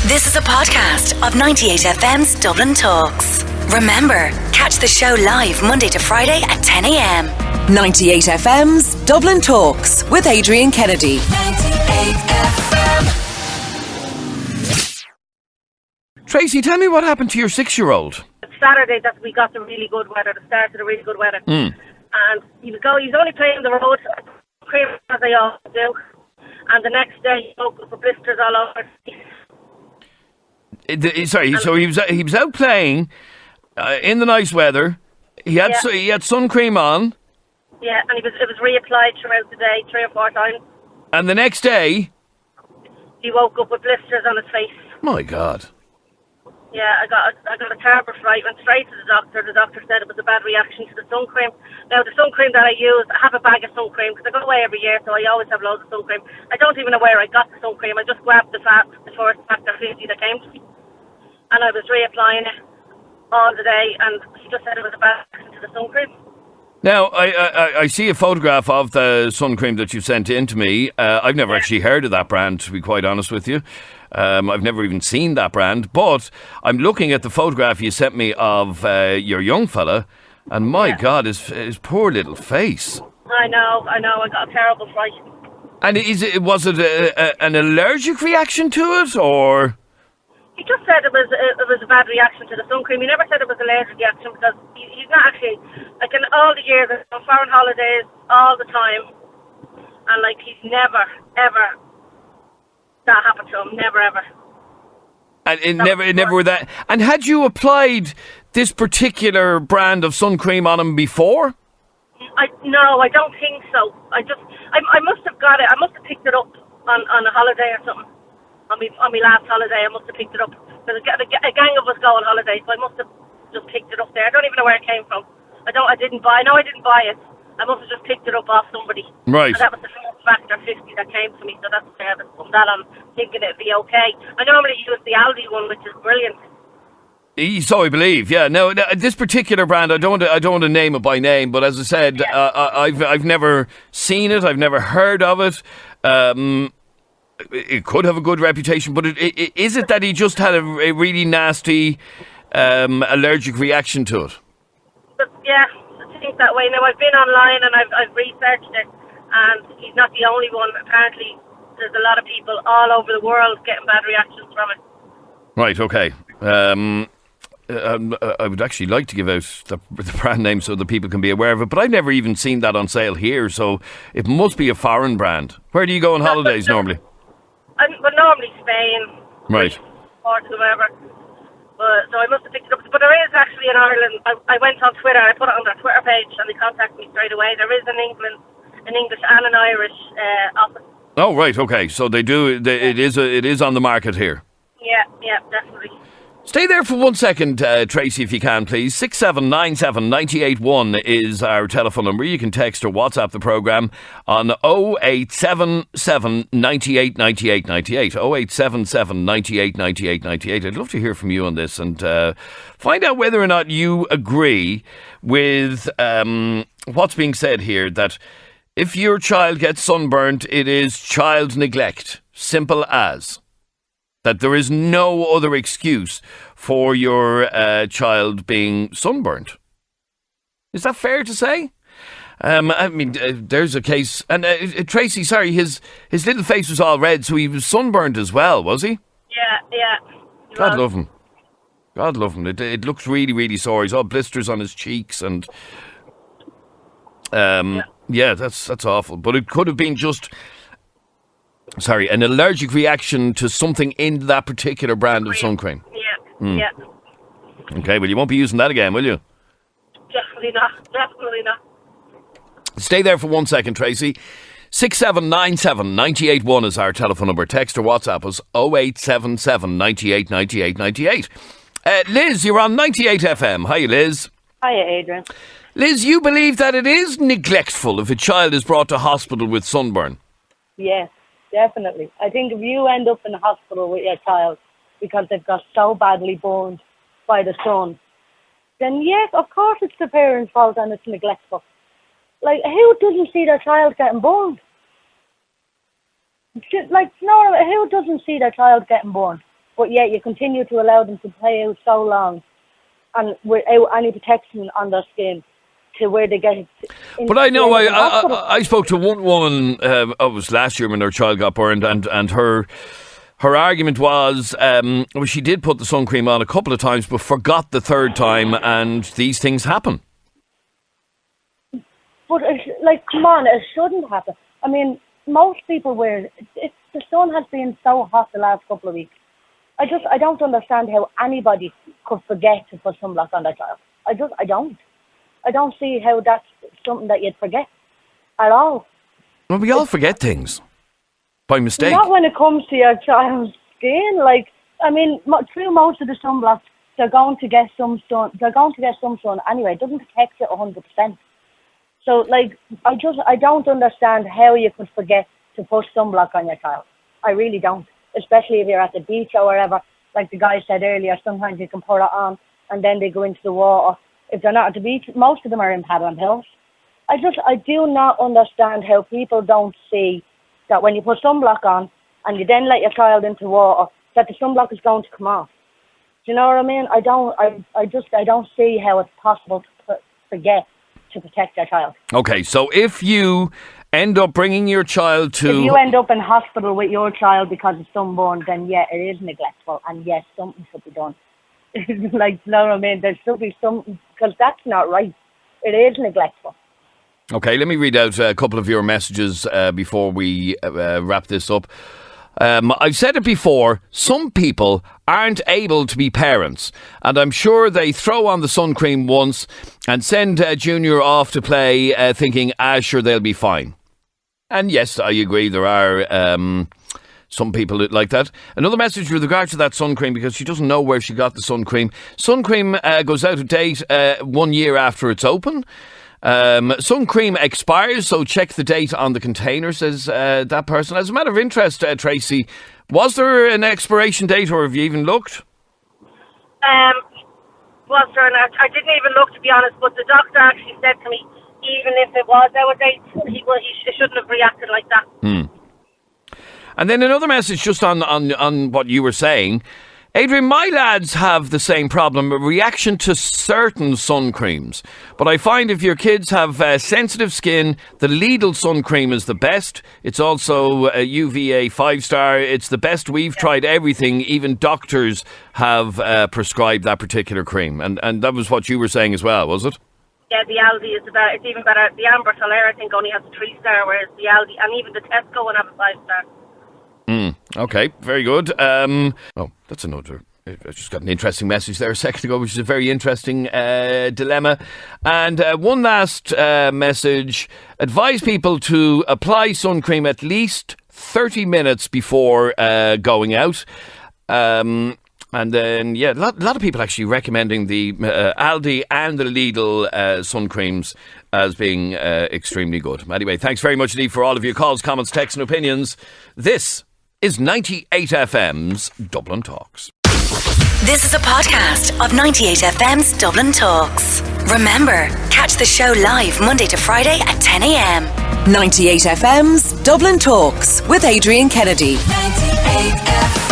This is a podcast of 98FM's Dublin Talks. Remember, catch the show live Monday to Friday at 10 a.m. 98FM's Dublin Talks with Adrian Kennedy. 98FM. Tracy, tell me what happened to your 6-year-old. Saturday that we got the really good weather, the start of the really good weather. And he was only playing the road, as they all do. And the next day, he woke up with blisters all over. So he was out playing in the nice weather. He had sun cream on. Yeah, and it was reapplied throughout the day 3 or 4 times. And the next day, he woke up with blisters on his face. My God. Yeah, I got a terrible fright. Went straight to the doctor. The doctor said it was a bad reaction to the sun cream. Now, the sun cream that I use, I have a bag of sun cream because I go away every year, so I always have loads of sun cream. I don't even know where I got the sun cream. I just grabbed the first factor 50 that came to me, and I was reapplying it all the day. And he just said it was a bad reaction to the sun cream. Now, I see a photograph of the sun cream that you sent in to me. I've never actually heard of that brand, to be quite honest with you. I've never even seen that brand, but I'm looking at the photograph you sent me of your young fella, and my God, his poor little face. I know, I got a terrible fright. And was it an allergic reaction to it, or...? He just said it was a bad reaction to the sun cream. He never said it was an allergic reaction because he's not actually, like in all the years, on foreign holidays, all the time, and like he's never, ever, that happened to him, never, ever. And it never were that. And had you applied this particular brand of sun cream on him before? No, I don't think so. I must have got it. I must have picked it up on a holiday or something. On my last holiday, I must have picked it up. Because a gang of us go on holiday, so I must have just picked it up there. I don't even know where it came from. I didn't buy it. I must have just picked it up off somebody. Right. And that was the first factor 50 that came to me, so that's why I had from that on, thinking it'd be okay. I normally use the Aldi one, which is brilliant. So I believe, yeah. Now, this particular brand, I don't want to name it by name, but as I said, I've never seen it, I've never heard of it. It could have a good reputation, but is it that he just had a really nasty allergic reaction to it? But yeah, I think that way. Now, I've been online and I've researched it, and he's not the only one. Apparently, there's a lot of people all over the world getting bad reactions from it. Right, okay. I would actually like to give out the brand name so that people can be aware of it, but I've never even seen that on sale here, so it must be a foreign brand. Where do you go on holidays normally? Well, normally Spain, right, Portugal, wherever. So I must have picked it up. But there is actually in Ireland. I went on Twitter. I put it on their Twitter page, and they contacted me straight away. There is an English and an Irish office. Oh, right, okay. So they do. It is on the market here. Yeah, definitely. Stay there for 1 second, Tracy, if you can, please. 6797 981 is our telephone number. You can text or WhatsApp the programme on 0877 98 98 98. 0877 98 98 98. I'd love to hear from you on this and find out whether or not you agree with what's being said here, that if your child gets sunburnt, it is child neglect. Simple as. That there is no other excuse for your child being sunburnt. Is that fair to say? I mean, there's a case, and Tracy, sorry, his little face was all red, so he was sunburnt as well, was he? Yeah. God love him. God love him. It looks really, really sore. He's all blisters on his cheeks, and yeah, that's awful. But it could have been just. Sorry, an allergic reaction to something in that particular brand of sun cream. Yeah. Okay, well, you won't be using that again, will you? Definitely not. Stay there for 1 second, Tracy. 6797 981 is our telephone number. Text or WhatsApp us 0877 98 98 98. Liz, you're on 98FM. Hi, Liz. Hiya, Adrian. Liz, you believe that it is neglectful if a child is brought to hospital with sunburn? Yes, definitely. I think if you end up in the hospital with your child because they've got so badly burned by the sun, then yes, of course it's the parents' fault and it's neglectful. Like, who doesn't see their child getting burned? Like, no, who doesn't see their child getting burned? but yet you continue to allow them to play out so long and without any protection on their skin to where they get it. But I know, I spoke to one woman, it was last year when her child got burned, and her argument was, well, she did put the sun cream on a couple of times, but forgot the third time, and these things happen. But, come on, it shouldn't happen. I mean, most people wear it. The sun has been so hot the last couple of weeks. I don't understand how anybody could forget to put sunblock on their child. I don't. I don't see how that's something that you'd forget at all. Well, we all forget things by mistake. Not when it comes to your child's skin. Through most of the sunblocks, they're going to get some sun. They're going to get some sun anyway. It doesn't protect you 100%. So, I don't understand how you could forget to put sunblock on your child. I really don't. Especially if you're at the beach or wherever. Like the guy said earlier, sometimes you can put it on and then they go into the water. If they're not at the beach, most of them are in paddling pills. I do not understand how people don't see that when you put sunblock on and you then let your child into water, that the sunblock is going to come off. Do you know what I mean? I don't see how it's possible to forget to protect your child. Okay, so if you end up bringing your child to... If you end up in hospital with your child because of sunburn, then yeah, it is neglectful, and yes, something should be done. You know what I mean? There should be something, because that's not right. It is neglectful. Okay, let me read out a couple of your messages before we wrap this up. I've said it before, some people aren't able to be parents, and I'm sure they throw on the sun cream once and send Junior off to play thinking, sure, they'll be fine. And yes, I agree, there are some people like that. Another message with regard to that sun cream, because she doesn't know where she got the sun cream. Sun cream goes out of date 1 year after it's open. Sun cream expires, so check the date on the container, says that person. As a matter of interest, Tracy, was there an expiration date, or have you even looked? Was there? I didn't even look, to be honest, but the doctor actually said to me, even if it was out of date, he shouldn't have reacted like that. And then another message just on what you were saying. Adrian, my lads have the same problem, a reaction to certain sun creams. But I find if your kids have sensitive skin, the Lidl sun cream is the best. It's also a UVA 5-star. It's the best. We've tried everything. Even doctors have prescribed that particular cream. And that was what you were saying as well, was it? Yeah, the Aldi is about, it's even better. The Amber Solaire, I think, only has a 3-star, whereas the Aldi, and even the Tesco one have a 5-star. Okay, very good. That's another... I just got an interesting message there a second ago, which is a very interesting dilemma. And one last message. Advise people to apply sun cream at least 30 minutes before going out. And then, a lot of people actually recommending the Aldi and the Lidl sun creams as being extremely good. Anyway, thanks very much indeed for all of your calls, comments, texts and opinions. This is 98FM's Dublin Talks. This is a podcast of 98FM's Dublin Talks. Remember, catch the show live Monday to Friday at 10 a.m. 98FM's Dublin Talks with Adrian Kennedy. 98FM.